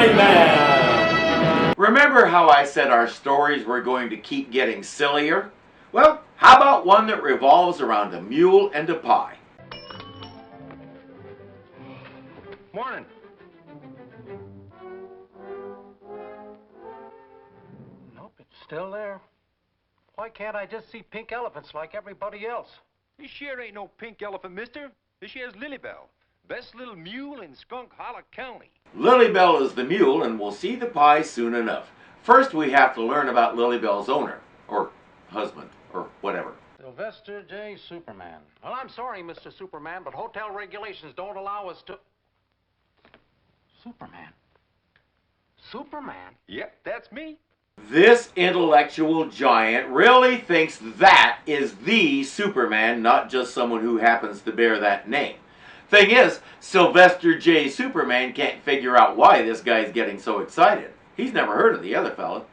Irvingman! Remember how I said our stories were going to keep getting sillier? Well, how about one that revolves around a mule and a pie? Morning. Nope, it's still there. Why can't I just see pink elephants like everybody else? This here ain't no pink elephant, mister. This here's Lilybell. Best little mule in Skunk Hollow County. Lilybell is the mule, and we'll see the pie soon enough. First, we have to learn about Lilybell's owner, or husband, or whatever. Sylvester J, Superman. Well, I'm sorry, Mr. Superman, but hotel regulations don't allow us to... Superman? Superman? Yep, that's me. This intellectual giant really thinks that is the Superman, not just someone who happens to bear that name. Thing is, Sylvester J. Superman can't figure out why this guy's getting so excited. He's never heard of the other fella.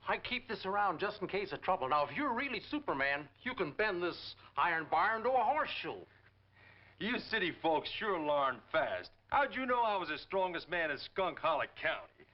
I keep this around just in case of trouble. Now, if you're really Superman, you can bend this iron bar into a horseshoe. You city folks sure learn fast. How'd you know I was the strongest man in Skunk Hollow County?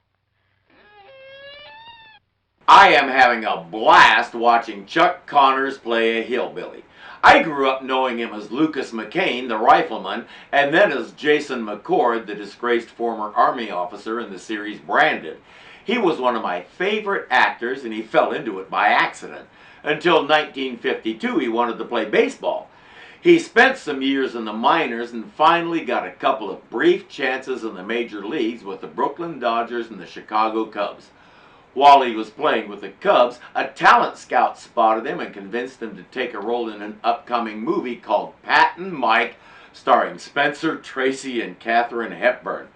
I am having a blast watching Chuck Connors play a hillbilly. I grew up knowing him as Lucas McCain, the rifleman, and then as Jason McCord, the disgraced former Army officer in the series Branded. He was one of my favorite actors, and he fell into it by accident. Until 1952, he wanted to play baseball. He spent some years in the minors and finally got a couple of brief chances in the major leagues with the Brooklyn Dodgers and the Chicago Cubs. While he was playing with the Cubs, a talent scout spotted him and convinced him to take a role in an upcoming movie called Pat and Mike, starring Spencer Tracy and Katharine Hepburn.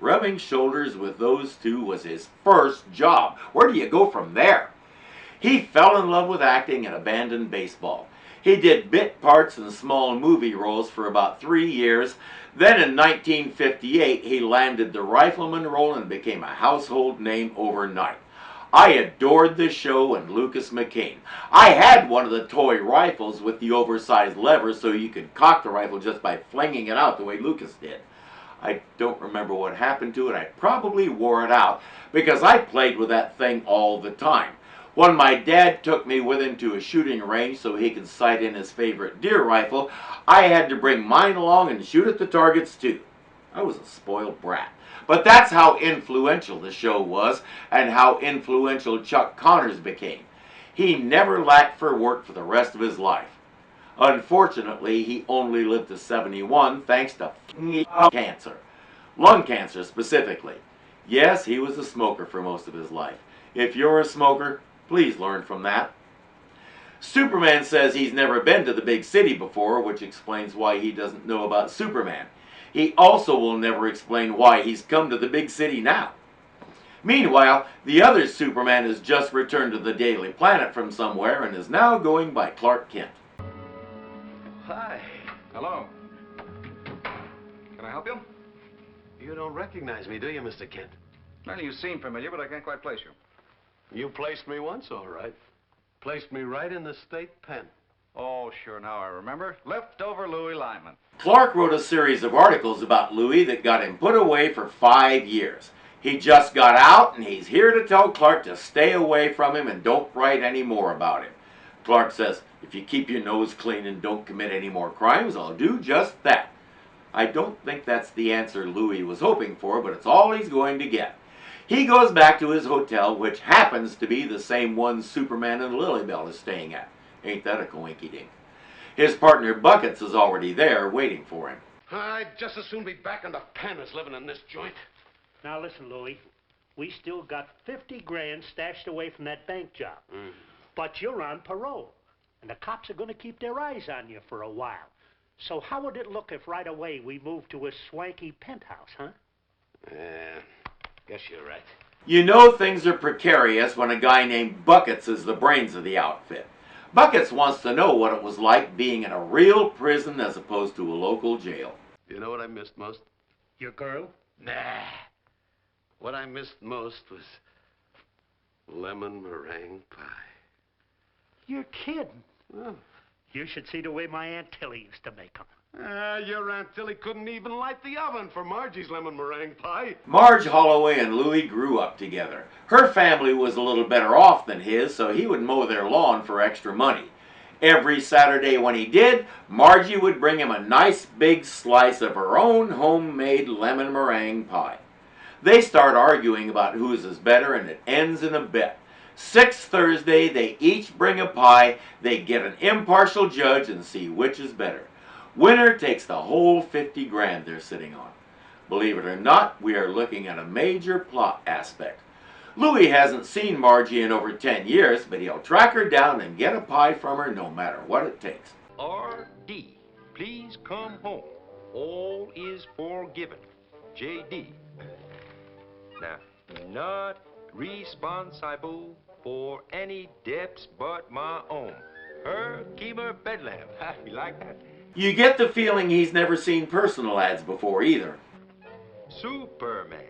Rubbing shoulders with those two was his first job. Where do you go from there? He fell in love with acting and abandoned baseball. He did bit parts in small movie roles for about 3 years. Then in 1958, he landed the rifleman role and became a household name overnight. I adored the show and Lucas McCain. I had one of the toy rifles with the oversized lever so you could cock the rifle just by flinging it out the way Lucas did. I don't remember what happened to it. I probably wore it out because I played with that thing all the time. When my dad took me with him to a shooting range so he could sight in his favorite deer rifle, I had to bring mine along and shoot at the targets too. I was a spoiled brat. But that's how influential the show was and how influential Chuck Connors became. He never lacked for work for the rest of his life. Unfortunately, he only lived to 71 thanks to cancer. Lung cancer specifically. Yes, he was a smoker for most of his life. If you're a smoker, please learn from that. Superman says he's never been to the big city before, which explains why he doesn't know about Superman. He also will never explain why he's come to the big city now. Meanwhile, the other Superman has just returned to the Daily Planet from somewhere and is now going by Clark Kent. Hi. Hello. Can I help you? You don't recognize me, do you, Mr. Kent? Well, you seem familiar, but I can't quite place you. You placed me once, all right. Placed me right in the state pen. Oh, sure, now I remember. Leftover Louis Lyman. Clark wrote a series of articles about Louis that got him put away for 5 years. He just got out, and he's here to tell Clark to stay away from him and don't write any more about him. Clark says, if you keep your nose clean and don't commit any more crimes, I'll do just that. I don't think that's the answer Louis was hoping for, but it's all he's going to get. He goes back to his hotel, which happens to be the same one Superman and Lilybell is staying at. Ain't that a coinky-dink? His partner Buckets is already there, waiting for him. I'd just as soon be back in the pen as living in this joint. Now listen, Louis. We still got 50 grand stashed away from that bank job. But you're on parole. And the cops are going to keep their eyes on you for a while. So how would it look if right away we moved to a swanky penthouse, huh? Yeah, guess you're right. You know things are precarious when a guy named Buckets is the brains of the outfit. Buckets wants to know what it was like being in a real prison as opposed to a local jail. You know what I missed most? Your girl? Nah. What I missed most was lemon meringue pie. You're kidding. Oh. You should see the way my Aunt Tilly used to make them. Your Aunt Tilly couldn't even light the oven for Margie's lemon meringue pie. Marge Holloway and Louie grew up together. Her family was a little better off than his, so he would mow their lawn for extra money. Every Saturday when he did, Margie would bring him a nice big slice of her own homemade lemon meringue pie. They start arguing about whose is better, and it ends in a bet. 6th Thursday, they each bring a pie. They get an impartial judge and see which is better. Winner takes the whole 50 grand they're sitting on. Believe it or not, we are looking at a major plot aspect. Louis hasn't seen Margie in over 10 years, but he'll track her down and get a pie from her no matter what it takes. R.D. Please come home. All is forgiven. J.D. Now, not responsible for any debts but my own. Herkimer Bedlam. You like that? You get the feeling he's never seen personal ads before either. Superman.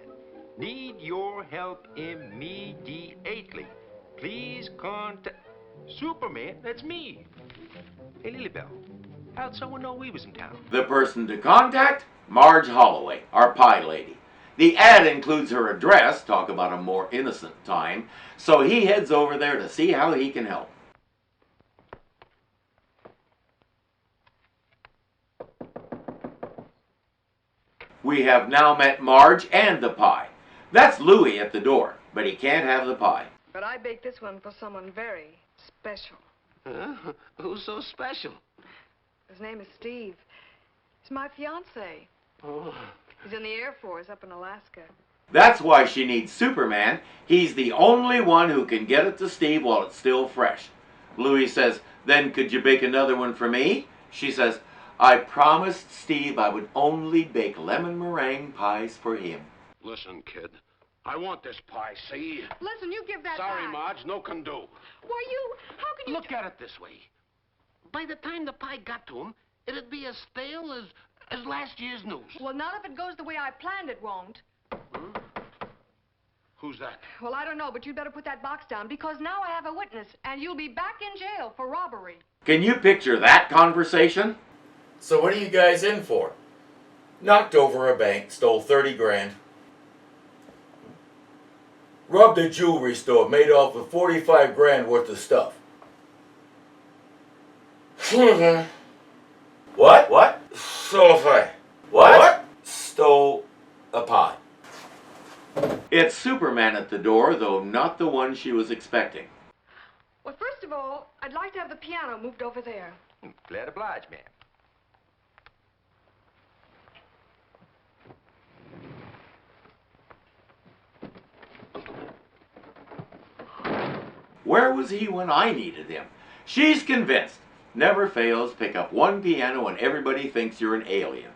Need your help immediately. Please contact... Superman, that's me. Hey, Lilybell, how'd someone know we was in town? The person to contact? Marge Holloway, our pie lady. The ad includes her address, talk about a more innocent time, so he heads over there to see how he can help. We have now met Marge and the pie. That's Louie at the door, but he can't have the pie. But I baked this one for someone very special. Huh? Who's so special? His name is Steve. He's my fiancé. Oh. He's in the Air Force up in Alaska. That's why she needs Superman. He's the only one who can get it to Steve while it's still fresh. Louie says, "Then could you bake another one for me?" She says, "I promised Steve I would only bake lemon meringue pies for him." Listen, kid. I want this pie, see? Listen, you give that Sorry, back. Marge, no can do. Why, how can you... Look at it this way. By the time the pie got to him, it'd be as stale as last year's news. Well, not if it goes the way I planned it won't. Huh? Who's that? Well, I don't know, but you'd better put that box down, because now I have a witness, and you'll be back in jail for robbery. Can you picture that conversation? So what are you guys in for? Knocked over a bank, stole 30 grand. Robbed a jewelry store, made off with 45 grand worth of stuff. What? Stole a pie. What? Stole a pie. It's Superman at the door, though not the one she was expecting. Well, first of all, I'd like to have the piano moved over there. Glad obliged, ma'am. Where was he when I needed him? She's convinced. Never fails, pick up one piano and everybody thinks you're an alien.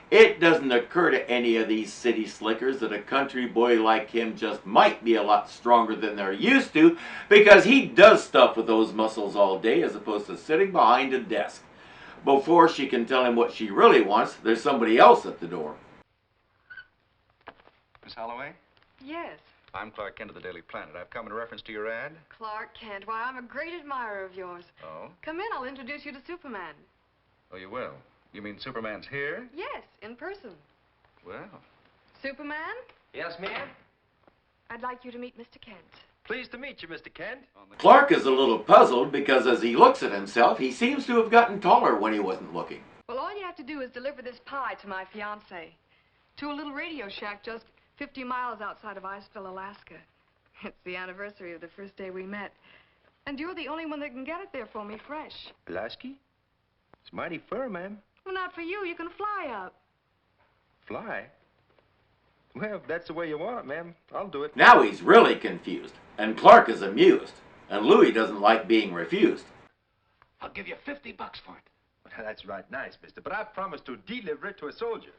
It doesn't occur to any of these city slickers that a country boy like him just might be a lot stronger than they're used to, because he does stuff with those muscles all day as opposed to sitting behind a desk. Before she can tell him what she really wants, there's somebody else at the door. Miss Holloway? Yes. I'm Clark Kent of the Daily Planet. I've come in reference to your ad. Clark Kent. Why, I'm a great admirer of yours. Oh? Come in, I'll introduce you to Superman. Oh, you will? You mean Superman's here? Yes, in person. Well. Superman, Yes, ma'am? I'd like you to meet Mr. Kent. Pleased to meet you, Mr. Kent. Clark is a little puzzled because as he looks at himself, he seems to have gotten taller when he wasn't looking. Well, all you have to do is deliver this pie to my fiancé. To a little radio shack just 50 miles outside of Iceville, Alaska. It's the anniversary of the first day we met. And you're the only one that can get it there for me fresh. Pulaski? It's mighty fur, ma'am. Well, not for you. You can fly up. Fly? Well, if that's the way you want it, ma'am, I'll do it. Now he's really confused, and Clark is amused, and Louis doesn't like being refused. I'll give you $50 for it. Well, that's right nice, mister, but I promised to deliver it to a soldier.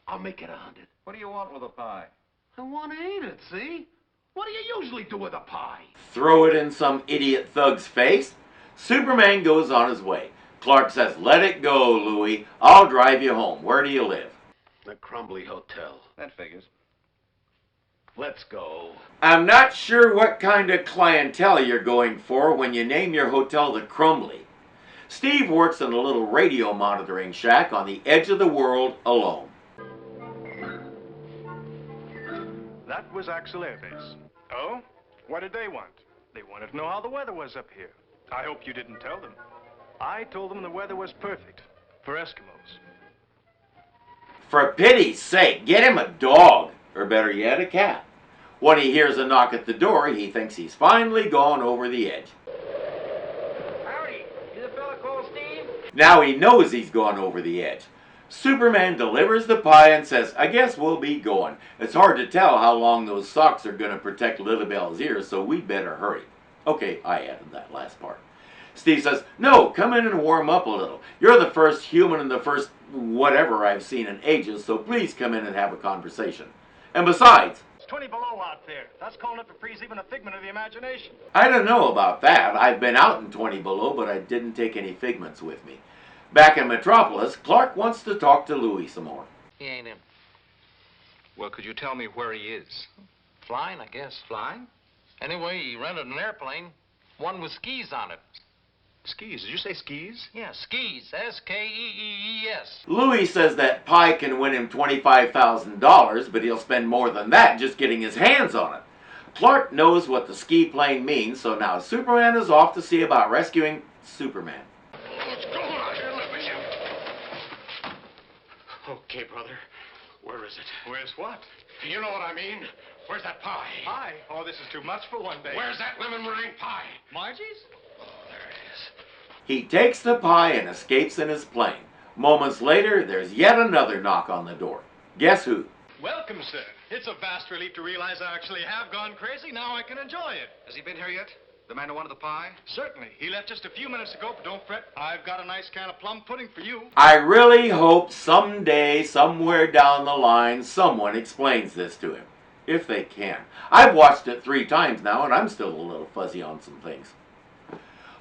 I'll make it 100. What do you want with a pie? I want to eat it, see? What do you usually do with a pie? Throw it in some idiot thug's face? Superman goes on his way. Clark says, "Let it go, Louis. I'll drive you home. Where do you live?" The Crumbly Hotel. That figures. Let's go. I'm not sure what kind of clientele you're going for when you name your hotel the Crumbly. Steve works in a little radio monitoring shack on the edge of the world alone. That was Axel Air Base. Oh? What did they want? They wanted to know how the weather was up here. I hope you didn't tell them. I told them the weather was perfect for Eskimos. For pity's sake, get him a dog, or better yet, a cat. When he hears a knock at the door, he thinks he's finally gone over the edge. Howdy. You the fella called Steve? Now he knows he's gone over the edge. Superman delivers the pie and says, I guess we'll be going. It's hard to tell how long those socks are going to protect Lilybell's ears, so we'd better hurry. Okay, I added that last part. Steve says, no, come in and warm up a little. You're the first human and the first whatever I've seen in ages, so please come in and have a conversation. And besides, It's 20 below out there. That's calling it to freeze even a figment of the imagination. I don't know about that. I've been out in 20 below, but I didn't take any figments with me. Back in Metropolis, Clark wants to talk to Louis some more. He ain't him. Well, could you tell me where he is? Flying, I guess. Flying? Anyway, he rented an airplane. One with skis on it. Skis. Did you say skis? Yeah, skis. S-K-E-E-E-S. Louis says that pie can win him $25,000, but he'll spend more than that just getting his hands on it. Clark knows what the ski plane means, so now Superman is off to see about rescuing Superman. What's going on here? Let me in. Okay, brother. Where is it? Where's what? You know what I mean. Where's that pie? Pie? Oh, this is too much for one day. Where's that lemon meringue pie? Margie's? Oh, there it is. He takes the pie and escapes in his plane. Moments later, there's yet another knock on the door. Guess who? Welcome, sir. It's a vast relief to realize I actually have gone crazy. Now I can enjoy it. Has he been here yet? The man who wanted the pie? Certainly. He left just a few minutes ago, but don't fret. I've got a nice can of plum pudding for you. I really hope someday, somewhere down the line, someone explains this to him. If they can. I've watched it 3 times now, and I'm still a little fuzzy on some things.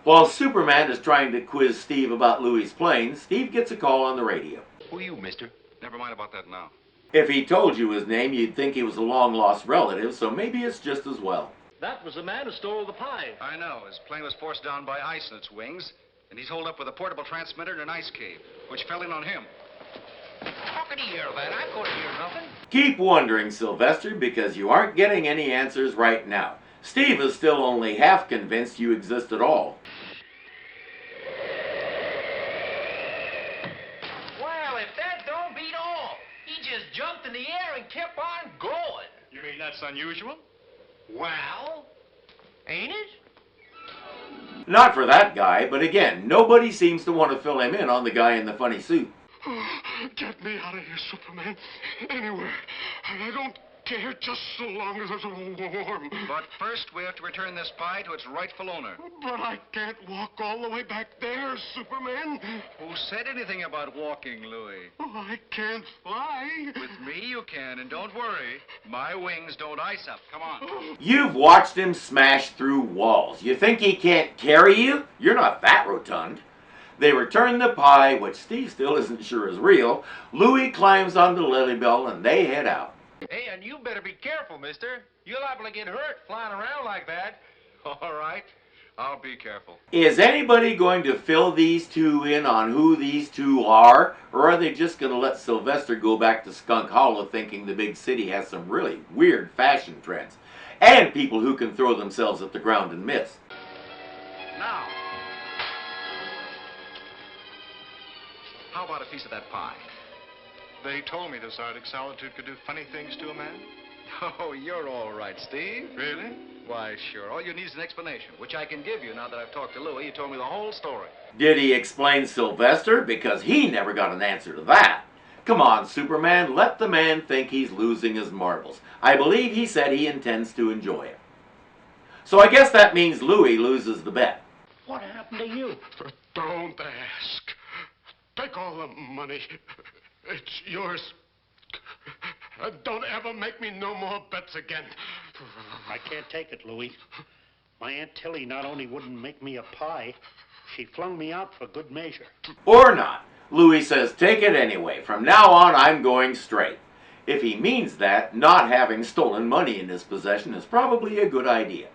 While Superman is trying to quiz Steve about Louis' plane, Steve gets a call on the radio. Who are you, mister? Never mind about that now. If he told you his name, you'd think he was a long-lost relative, so maybe it's just as well. That was the man who stole the pie. I know. His plane was forced down by ice in its wings, and he's holed up with a portable transmitter in an ice cave, which fell in on him. How could he hear that? I couldn't hear nothing. Keep wondering, Sylvester, because you aren't getting any answers right now. Steve is still only half convinced you exist at all. Well, if that don't beat all. He just jumped in the air and kept on going. You mean that's unusual? Well, ain't it? Not for that guy, but again, nobody seems to want to fill him in on the guy in the funny suit. Get me out of here, Superman. Anywhere. I don't care just so long as it's warm. But first, we have to return this pie to its rightful owner. But I can't walk all the way back there, Superman. Who said anything about walking, Louis? Oh, I can't fly. With me, you can, and don't worry. My wings don't ice up. Come on. You've watched him smash through walls. You think he can't carry you? You're not that rotund. They return the pie, which Steve still isn't sure is real. Louis climbs onto Lilybell, and they head out. Hey, and you better be careful, mister. You're liable to get hurt flying around like that. All right. I'll be careful. Is anybody going to fill these two in on who these two are? Or are they just going to let Sylvester go back to Skunk Hollow thinking the big city has some really weird fashion trends? And people who can throw themselves at the ground and miss. Now, how about a piece of that pie? They told me this Arctic solitude could do funny things to a man. Oh, you're all right, Steve. Really? Why, sure. All you need is an explanation, which I can give you now that I've talked to Louis. He told me the whole story. Did he explain Sylvester? Because he never got an answer to that. Come on, Superman, let the man think he's losing his marbles. I believe he said he intends to enjoy it. So I guess that means Louis loses the bet. What happened to you? Don't ask. Take all the money. It's yours. Don't ever make me no more bets again. I can't take it, Louis. My Aunt Tilly not only wouldn't make me a pie, she flung me out for good measure. Or not. Louis says, take it anyway. From now on, I'm going straight. If he means that, not having stolen money in his possession is probably a good idea.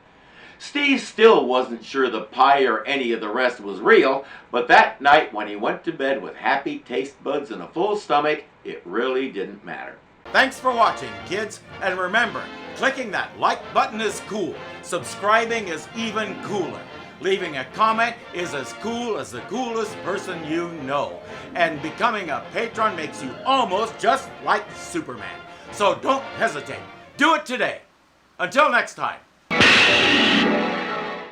Steve still wasn't sure the pie or any of the rest was real, but that night when he went to bed with happy taste buds and a full stomach, it really didn't matter. Thanks for watching, kids, and remember, clicking that like button is cool, subscribing is even cooler, leaving a comment is as cool as the coolest person you know, and becoming a patron makes you almost just like Superman. So don't hesitate. Do it today. Until next time.